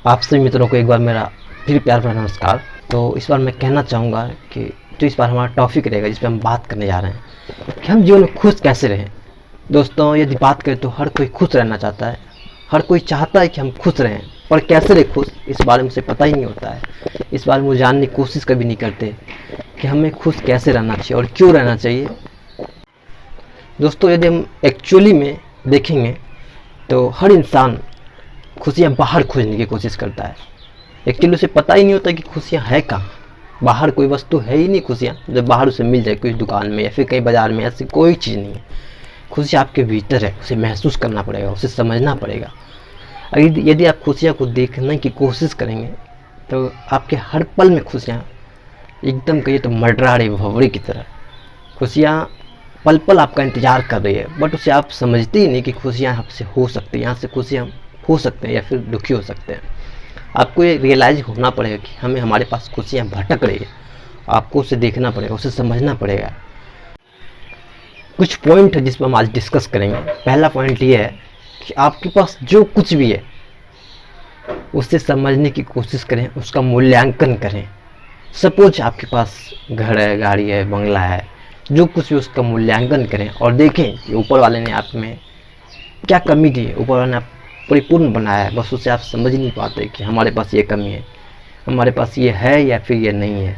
आप सभी मित्रों को एक बार मेरा फिर प्यार भरा नमस्कार। तो इस बार मैं कहना चाहूँगा कि जो इस बार हमारा टॉपिक रहेगा जिस पर हम बात करने जा रहे हैं कि हम जीवन में खुश कैसे रहें। दोस्तों, यदि बात करें तो हर कोई खुश रहना चाहता है, हर कोई चाहता है कि हम खुश रहें, पर कैसे रहे खुश इस बारे में उसे पता ही नहीं होता है। इस बारे में वो जानने की कोशिश कभी नहीं करते कि हमें खुश कैसे रहना चाहिए और क्यों रहना चाहिए। दोस्तों, यदि हम एक्चुअली में देखेंगे तो हर इंसान खुशियाँ बाहर खोजने की कोशिश करता है। एक्चुअली उसे पता ही नहीं होता कि खुशियाँ है कहाँ। बाहर कोई वस्तु है ही नहीं खुशियाँ जब बाहर उसे मिल जाए, कोई दुकान में या फिर कहीं बाजार में, ऐसी कोई चीज़ नहीं है। खुशी आपके भीतर है, उसे महसूस करना पड़ेगा, उसे समझना पड़ेगा। यदि आप खुशियाँ को देखने की कोशिश करेंगे तो आपके हर पल में खुशियाँ एकदम कहिए तो मडराड़े भंवरे की तरह खुशियाँ पल पल आपका इंतजार कर रही है, बट उसे आप समझते ही नहीं कि खुशियाँ आपसे हो सकती हैं, यहाँ से खुशियाँ हो सकते हैं या फिर दुखी हो सकते हैं। आपको ये रियलाइज होना पड़ेगा कि हमें हमारे पास खुशियाँ भटक रही है। आपको उसे देखना पड़ेगा, उसे समझना पड़ेगा। कुछ पॉइंट है जिस पर हम आज डिस्कस करेंगे। पहला पॉइंट ये है कि आपके पास जो कुछ भी है उसे समझने की कोशिश करें, उसका मूल्यांकन करें। सपोज आपके पास घर है, गाड़ी है, बंगला है, जो कुछ भी उसका मूल्यांकन करें और देखें कि ऊपर वाले ने आप में क्या कमी दी है। ऊपर वाले ने आप परिपूर्ण बनाया है, बस उसे आप समझ नहीं पाते कि हमारे पास ये कमी है, हमारे पास ये है या फिर ये नहीं है।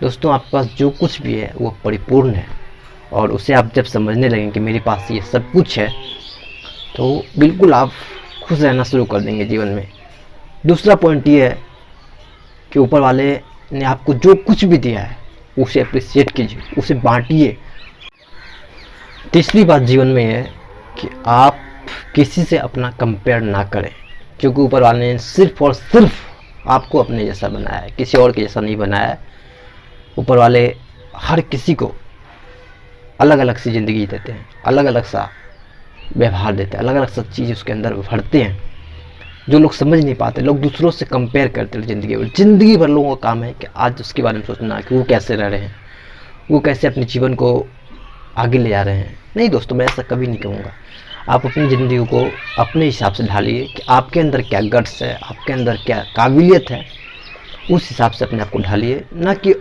दोस्तों, आपके पास जो कुछ भी है वो परिपूर्ण है और उसे आप जब समझने लगें कि मेरे पास ये सब कुछ है तो बिल्कुल आप खुश रहना शुरू कर देंगे जीवन में। दूसरा पॉइंट ये है कि ऊपर वाले ने आपको जो कुछ भी दिया है उसे अप्रिशिएट कीजिए, उसे बांटिए। तीसरी बात जीवन में है कि आप किसी से अपना कंपेयर ना करें, क्योंकि ऊपर वाले ने सिर्फ और सिर्फ आपको अपने जैसा बनाया है, किसी और के जैसा नहीं बनाया है। ऊपर वाले हर किसी को अलग अलग सी ज़िंदगी देते हैं, अलग अलग सा व्यवहार देते हैं, अलग अलग सा चीज़ उसके अंदर भरते हैं जो लोग समझ नहीं पाते। लोग दूसरों से कंपेयर करते हैं ज़िंदगी भर लोगों का काम है कि आज उसके बारे में सोचना कि वो कैसे रह रहे हैं, वो कैसे अपने जीवन को आगे ले जा रहे हैं। नहीं दोस्तों, मैं ऐसा कभी नहीं कहूँगा। आप अपनी ज़िंदगी को अपने हिसाब से ढालिए कि आपके अंदर क्या गट्स है, आपके अंदर क्या काबिलियत है, उस हिसाब से अपने आप को ढालिए, ना कि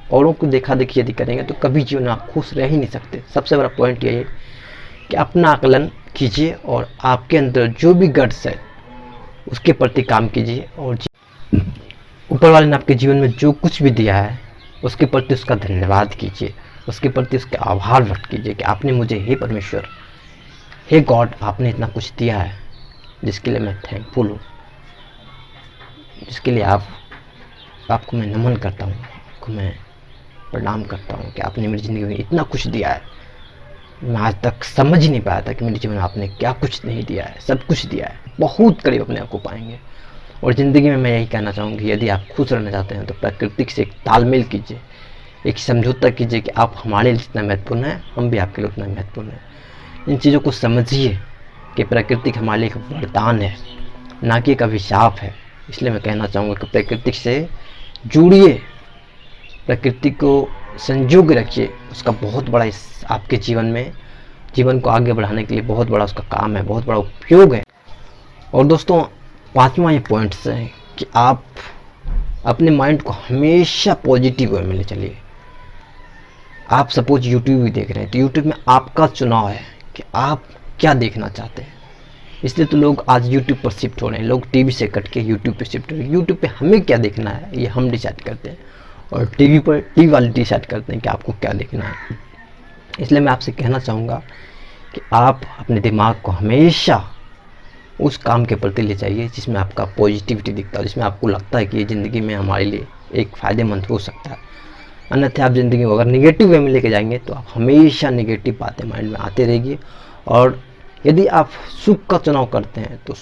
औरों को देखा देखी यदि करेंगे तो कभी जीवन में आप खुश रह ही नहीं सकते। सबसे बड़ा पॉइंट ये है कि अपना आकलन कीजिए और आपके अंदर जो भी गट्स है उसके प्रति काम कीजिए और ऊपर वाले ने आपके जीवन में जो कुछ भी दिया है उसके प्रति उसका धन्यवाद कीजिए, उसके प्रति उसके आभार व्यक्त कीजिए कि आपने मुझे, हे परमेश्वर, हे गॉड, आपने इतना कुछ दिया है जिसके लिए मैं थैंकफुल हूँ, जिसके लिए आपको मैं नमन करता हूँ, आपको मैं प्रणाम करता हूँ कि आपने मेरी ज़िंदगी में इतना कुछ दिया है। मैं आज तक समझ ही नहीं पाया था कि मेरे जीवन में आपने क्या कुछ नहीं दिया है, सब कुछ दिया है। बहुत करीब अपने आप को पाएंगे। और ज़िंदगी में मैं यही कहना चाहूँगी, यदि आप खुश रहना चाहते हैं तो प्रकृति से एक तालमेल कीजिए, एक समझौता कीजिए कि आप हमारे लिए जितना महत्वपूर्ण है हम भी आपके लिए उतना महत्वपूर्ण है। इन चीज़ों को समझिए कि प्रकृति हमारे लिए एक वरदान है, ना कि एक अभिशाप है। इसलिए मैं कहना चाहूँगा कि प्रकृति से जुड़िए, प्रकृति को संजो के रखिए। उसका बहुत बड़ा आपके जीवन को आगे बढ़ाने के लिए बहुत बड़ा उसका काम है, बहुत बड़ा उपयोग है। और दोस्तों, पांचवा ये पॉइंट्स है कि आप अपने माइंड को हमेशा पॉजिटिव वे में ले चलिए। आप सपोज यूट्यूब भी देख रहे हैं तो यूट्यूब में आपका चुनाव है कि आप क्या देखना चाहते हैं। इसलिए तो लोग आज यूट्यूब पर शिफ्ट हो रहे हैं, लोग टीवी से कट के यूट्यूब पे शिफ्ट हो रहे हैं। यूट्यूब पे हमें क्या देखना है ये हम डिसाइड करते हैं और टीवी पर टीवी वाले डिसाइड करते हैं कि आपको क्या देखना है। इसलिए मैं आपसे कहना चाहूँगा कि आप अपने दिमाग को हमेशा उस काम के प्रति ले जाइए जिसमें आपका पॉजिटिविटी दिखता है, जिसमें आपको लगता है कि ये ज़िंदगी में हमारे लिए एक फ़ायदेमंद हो सकता है। अन्यथा आप ज़िंदगी को अगर निगेटिव वे में लेके जाएंगे तो आप हमेशा निगेटिव बातें माइंड में आते रहेगी। और यदि आप सुख का चुनाव करते हैं तो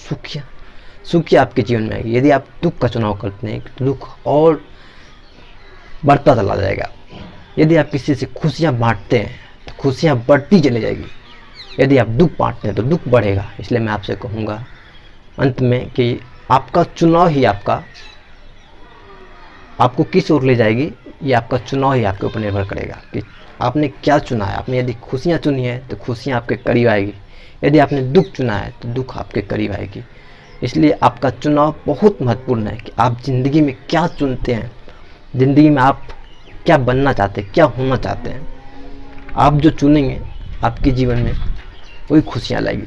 सुख आपके जीवन में आएगी। यदि आप दुख का चुनाव करते हैं तो दुख और बढ़ता चला जाएगा। यदि आप किसी से खुशियाँ बांटते हैं तो खुशियाँ बढ़ती चली जाएगी। यदि आप दुख बांटते हैं तो दुख बढ़ेगा। इसलिए मैं आपसे कहूँगा अंत में कि आपका चुनाव ही आपको किस ओर ले जाएगी, ये आपका चुनाव ही आपके ऊपर निर्भर करेगा कि आपने क्या चुना है। आपने यदि खुशियाँ चुनी है तो खुशियाँ आपके करीब आएगी, यदि आपने दुख चुना है तो दुख आपके करीब आएगी। इसलिए आपका चुनाव बहुत महत्वपूर्ण है कि आप ज़िंदगी में क्या चुनते हैं, ज़िंदगी में आप क्या बनना चाहते हैं, क्या होना चाहते हैं। आप जो चुनेंगे आपके जीवन में वही खुशियाँ लाएगी।